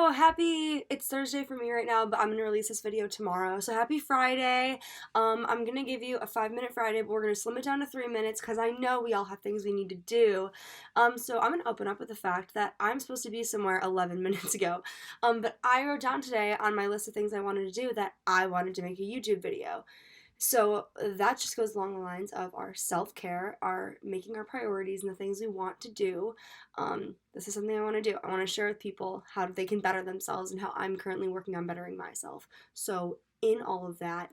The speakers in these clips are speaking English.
So it's Thursday for me right now, but I'm gonna release this video tomorrow. So happy Friday. I'm gonna give you a 5-minute Friday, but we're gonna slim it down to 3 minutes because I know we all have things we need to do. So I'm gonna open up with the fact that I'm supposed to be somewhere 11 minutes ago. But I wrote down today on my list of things I wanted to do that I wanted to make a YouTube video. So that just goes along the lines of our self-care, our making our priorities and the things we want to do. This is something I want to do. I want to share with people how they can better themselves and how I'm currently working on bettering myself. So in all of that,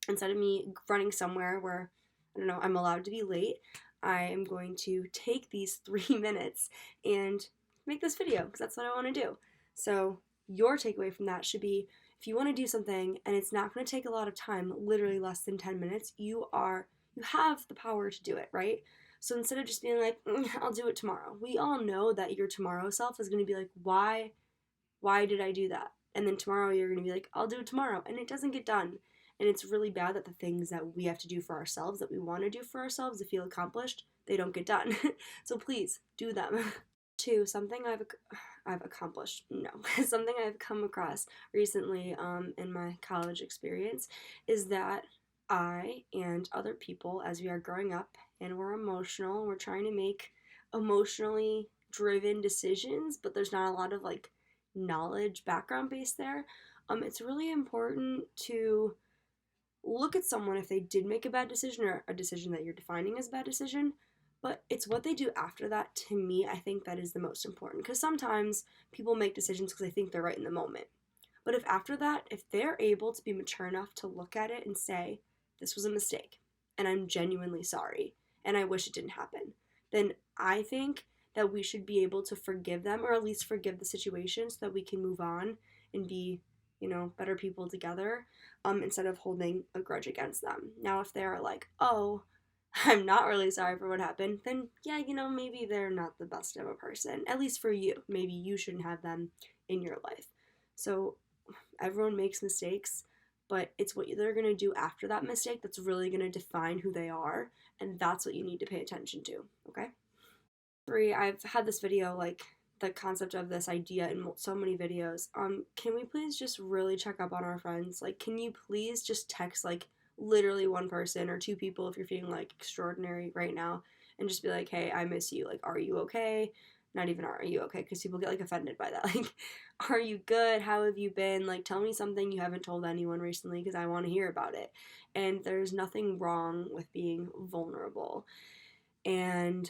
instead of me running somewhere where, I don't know, I'm allowed to be late, I am going to take these 3 minutes and make this video because that's what I want to do. So your takeaway from that should be, if you want to do something and it's not going to take a lot of time, literally less than 10 minutes, you have the power to do it, right? So instead of just being like, I'll do it tomorrow. We all know that your tomorrow self is going to be like, why did I do that? And then tomorrow you're going to be like, I'll do it tomorrow. And it doesn't get done. And it's really bad that the things that we have to do for ourselves, that we want to do for ourselves to feel accomplished, they don't get done. So please do them. Two, something I've accomplished, no, something I've come across recently in my college experience is that I and other people, as we are growing up and we're emotional, we're trying to make emotionally driven decisions, but there's not a lot of like knowledge background base there. It's really important to look at someone if they did make a bad decision or a decision that you're defining as a bad decision, but it's what they do after that, to me, I think that is the most important. Because sometimes people make decisions because they think they're right in the moment. But if after that, if they're able to be mature enough to look at it and say, this was a mistake, and I'm genuinely sorry, and I wish it didn't happen, then I think that we should be able to forgive them, or at least forgive the situation so that we can move on and be, better people together, instead of holding a grudge against them. Now, if they're like, oh, I'm not really sorry for what happened, then yeah, maybe they're not the best of a person, at least for you. Maybe you shouldn't have them in your life. So everyone makes mistakes, but it's what they're going to do after that mistake that's really going to define who they are, and that's what you need to pay attention to, okay? 3, I've had this video, like, the concept of this idea in so many videos. Can we please just really check up on our friends? Like, can you please just text, like, literally one person or two people if you're feeling like extraordinary right now, and just be like, hey, I miss you, like, are you okay? Not even are you okay, because people get like offended by that. Like, are you good? How have you been? Like, tell me something you haven't told anyone recently because I want to hear about it. And there's nothing wrong with being vulnerable, and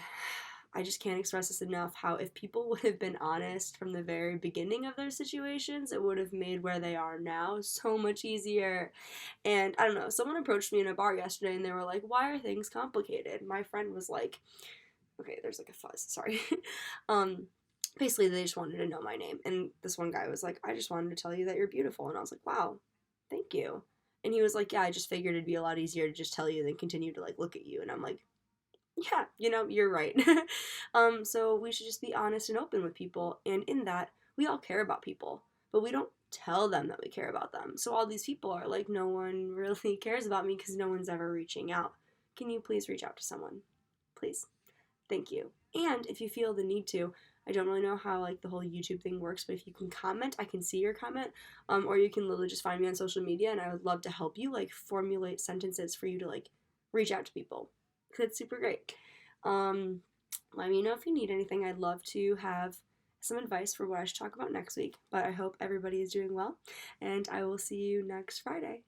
I just can't express this enough, how if people would have been honest from the very beginning of their situations, it would have made where they are now so much easier. And I don't know, someone approached me in a bar yesterday and they were like, why are things complicated? My friend was like, okay, there's like a fuzz, sorry. Basically they just wanted to know my name. And this one guy was like, I just wanted to tell you that you're beautiful. And I was like, wow, thank you. And he was like, yeah, I just figured it'd be a lot easier to just tell you than continue to like look at you. And I'm like, yeah, you're right. So we should just be honest and open with people, and in that, we all care about people, but we don't tell them that we care about them. So all these people are like, no one really cares about me because no one's ever reaching out. Can you please reach out to someone? Please. Thank you. And if you feel the need to, I don't really know how like the whole YouTube thing works, but if you can comment, I can see your comment, or you can literally just find me on social media, and I would love to help you like formulate sentences for you to like reach out to people. It's super great. Let me know if you need anything. I'd love to have some advice for what I should talk about next week, but I hope everybody is doing well, and I will see you next Friday.